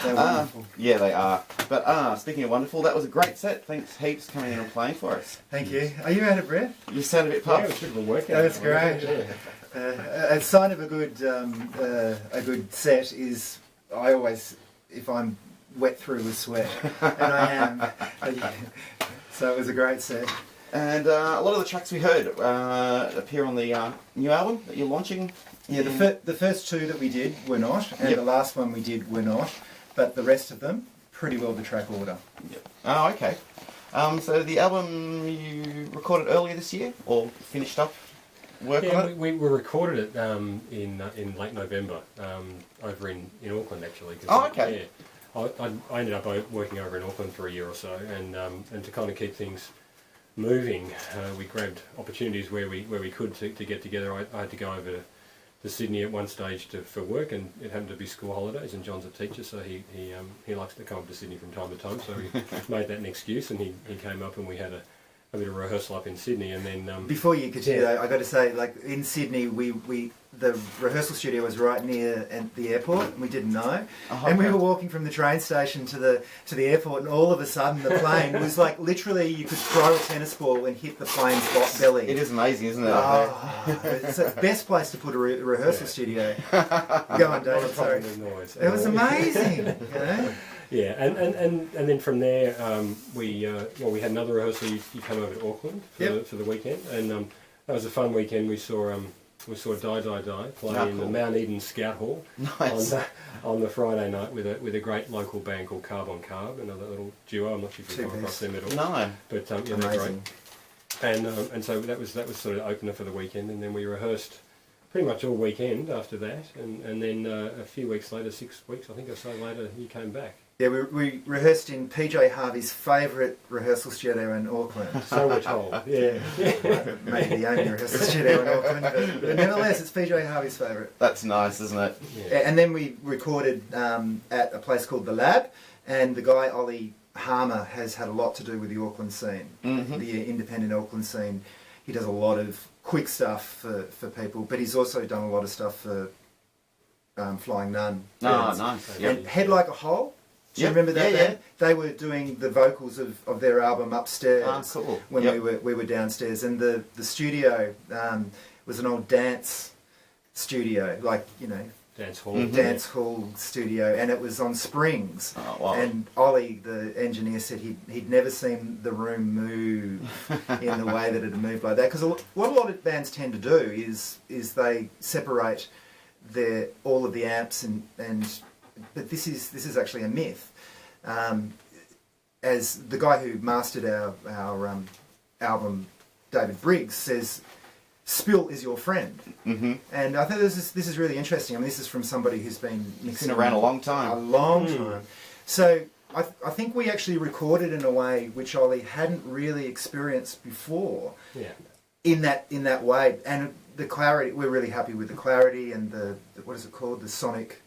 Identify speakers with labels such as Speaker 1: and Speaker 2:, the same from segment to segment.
Speaker 1: They're wonderful.
Speaker 2: Yeah, they are. But speaking of wonderful, that was a great set. Thanks heaps coming in and playing for us.
Speaker 1: Thank you. Are you out of breath?
Speaker 2: You sound a bit
Speaker 3: Yeah,
Speaker 2: puffed.
Speaker 3: it was a bit of a workout.
Speaker 1: That's great. A sign of a good set is I always, if I'm wet through with sweat, and I am. So it was a great set.
Speaker 2: And a lot of the tracks we heard appear on the new album that you're launching.
Speaker 1: Yeah, the first two that we did were not, and the last one we did were not, but the rest of them, pretty well the track order.
Speaker 2: Yep. Oh, okay. So the album you recorded earlier this year, or finished up work on it?
Speaker 3: We recorded it in late November over in Auckland, actually.
Speaker 2: Oh, okay.
Speaker 3: Yeah, I ended up working over in Auckland for a year or so, and to kind of keep things moving, we grabbed opportunities where we could to get together. I had to go over to Sydney at one stage for work, and it happened to be school holidays, and John's a teacher, so he likes to come up to Sydney from time to time, so we made that an excuse, and he came up and we had a bit of rehearsal up in Sydney, and then...
Speaker 1: Before you continue though, I got to say, like in Sydney, the rehearsal studio was right near the airport, and we didn't know.
Speaker 2: Oh,
Speaker 1: and we were walking from the train station to the airport, and all of a sudden the plane was like, literally you could throw a tennis ball and hit the plane's belly.
Speaker 2: It is amazing, isn't it?
Speaker 1: Oh, it's the best place to put a rehearsal studio. Go on, David, sorry.
Speaker 3: Noise.
Speaker 1: It was amazing, you know?
Speaker 3: Yeah, and then from there, we had another rehearsal. You came over to Auckland for the weekend, and that was a fun weekend. We saw Die play in the Mount Eden Scout Hall on the Friday night with a great local band called Carb on Carb, another little duo. I'm not sure if you've come across them at all.
Speaker 2: No,
Speaker 3: but yeah, they're great. And so that was sort of opener for the weekend, and then we rehearsed pretty much all weekend after that, and then a few weeks later, 6 weeks I think or so later, you came back.
Speaker 1: Yeah, we rehearsed in PJ Harvey's favourite rehearsal studio in Auckland.
Speaker 3: So we're told, yeah.
Speaker 1: Maybe the only rehearsal studio in Auckland, but nevertheless, it's PJ Harvey's favourite.
Speaker 2: That's nice, isn't it?
Speaker 1: Yeah. And then we recorded at a place called The Lab, and the guy, Ollie Harmer, has had a lot to do with the Auckland scene, the independent Auckland scene. He does a lot of quick stuff for people, but he's also done a lot of stuff for Flying Nun.
Speaker 2: Oh, nice.
Speaker 1: Yep. And Head Like a Hole. Do you remember that band? They were doing the vocals of their album upstairs when we were downstairs, and the studio was an old dance studio, like, you know, dance hall studio, and it was on springs.
Speaker 2: Oh, wow. And
Speaker 1: Ollie, the engineer, said he'd never seen the room move in the way that it had moved like that. Because what a lot of bands tend to do is they separate all of the amps but this is actually a myth. As the guy who mastered our album, David Briggs, says, "Spill is your friend." And I think this is really interesting. I mean, this is from somebody who's been mixing
Speaker 2: around a long time.
Speaker 1: A long time. So I think we actually recorded in a way which Ollie hadn't really experienced before.
Speaker 3: Yeah.
Speaker 1: In that way, and the clarity. We're really happy with the clarity and the what is it called? The sonic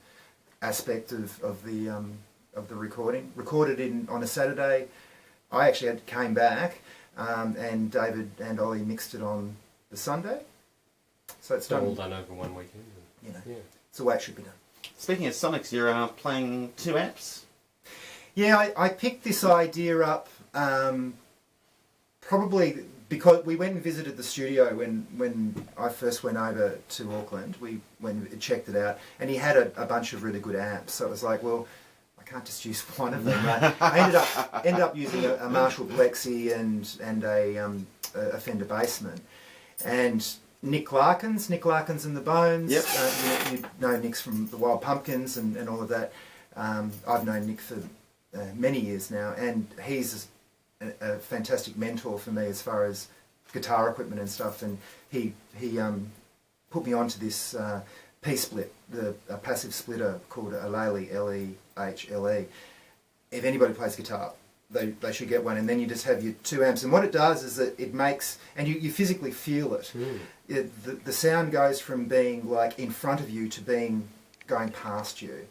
Speaker 1: aspect of the recording. Recorded on a Saturday. I actually came back, and David and Ollie mixed it on the Sunday. So it's
Speaker 3: all done over one weekend.
Speaker 1: You know, it's the way it should be done.
Speaker 2: Speaking of sonics, you're playing 2 amps.
Speaker 1: Yeah, I picked this idea up probably because we went and visited the studio when I first went over to Auckland. We went and checked it out, and he had a bunch of really good amps. So it was like, well, I can't just use one of them. Right? I ended up using a Marshall Plexi and a Fender Bassman, and Nick Larkins and the Bones.
Speaker 2: Yep.
Speaker 1: You know Nick's from the Wild Pumpkins and all of that. I've known Nick for many years now, and he's a fantastic mentor for me as far as guitar equipment and stuff. And he put me onto this P-split, a passive splitter called a Lely, L-E-H-L-E. If anybody plays guitar, they should get one, and then you just have your 2 amps. And what it does is that it makes, and you physically feel it. The sound goes from being like in front of you to being going past you.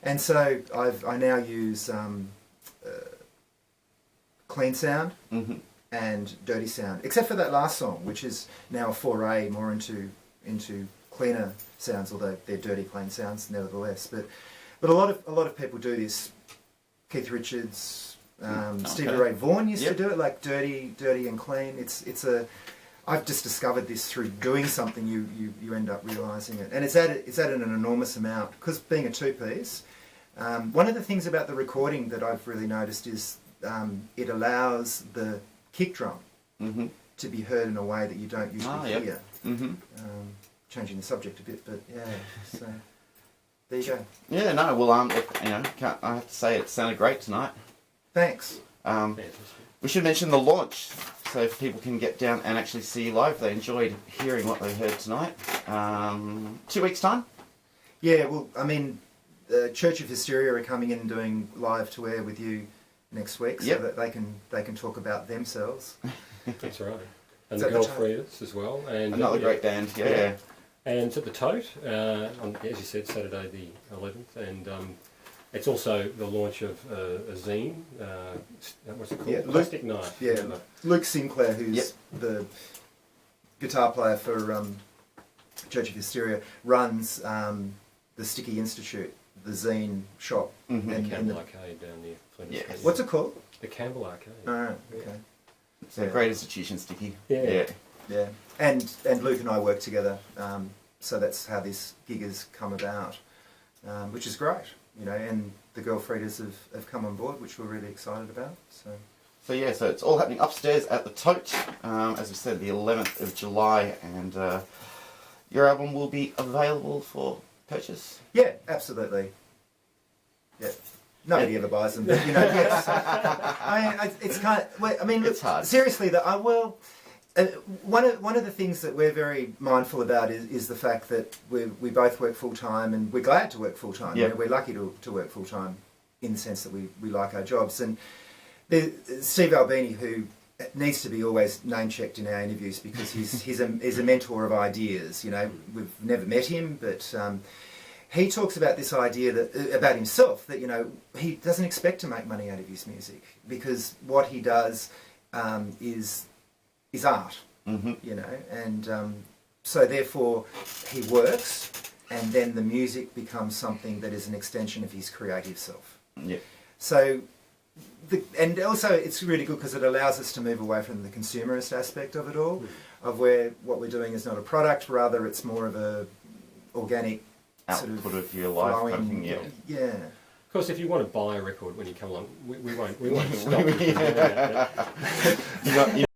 Speaker 1: And so I now use clean sound and dirty sound, except for that last song, which is now a foray more into cleaner sounds, although they're dirty, clean sounds nevertheless. But But a lot of people do this. Keith Richards, Stevie Ray Vaughan used to do it, like dirty and clean. I've just discovered this through doing something. You end up realising it, and it's at an enormous amount because being a two-piece. One of the things about the recording that I've really noticed is it allows the kick drum to be heard in a way that you don't usually hear. Changing the subject a bit, but yeah. So there you go.
Speaker 2: Yeah, no. Well, look, I have to say it sounded great tonight.
Speaker 1: Thanks.
Speaker 2: We should mention the launch, so if people can get down and actually see you live, they enjoyed hearing what they heard tonight. 2 weeks' time?
Speaker 1: Yeah, well, I mean, Church of Hysteria are coming in and doing live to air with you next week, so that they can talk about themselves.
Speaker 3: That's right. And the Girl Freeders as well. And
Speaker 2: another great band, yeah.
Speaker 3: And it's at the Tote, on, as you said, Saturday the 11th, and it's also the launch of a zine. What's it called?
Speaker 1: Yeah,
Speaker 3: Plastic Knife.
Speaker 1: Yeah, Luke Sinclair, who's the guitar player for Church of Hysteria, runs the Sticky Institute, the zine shop.
Speaker 3: And the Campbell Arcade down near Flinders Street.
Speaker 1: What's it called?
Speaker 3: The Campbell Arcade.
Speaker 1: Oh, okay.
Speaker 2: It's a great institution, Sticky.
Speaker 1: Yeah. And Luke and I work together, so that's how this gig has come about, which is great, and the Girl Freeders have come on board, which we're really excited about. So
Speaker 2: it's all happening upstairs at the Tote, as we said, the 11th of July, and your album will be available for purchase?
Speaker 1: Yeah, absolutely. Yeah. Nobody ever buys them, but yes. It's kind of. I mean,
Speaker 2: it's hard.
Speaker 1: Seriously, one of the things that we're very mindful about is the fact that we both work full time, and we're glad to work full time.
Speaker 2: Yep.
Speaker 1: We're lucky to work full time in the sense that we like our jobs. And Steve Albini, who needs to be always name checked in our interviews because he's a mentor of ideas. We've never met him, but. He talks about this idea about himself that he doesn't expect to make money out of his music because what he does is art, and so therefore he works, and then the music becomes something that is an extension of his creative self.
Speaker 2: Yeah.
Speaker 1: So, and also it's really good because it allows us to move away from the consumerist aspect of it all, of where what we're doing is not a product, rather it's more of a organic.
Speaker 2: Output of your life kind of thing,
Speaker 1: yeah.
Speaker 3: Of course, if you want to buy a record when you come along, we won't stop you.
Speaker 2: You're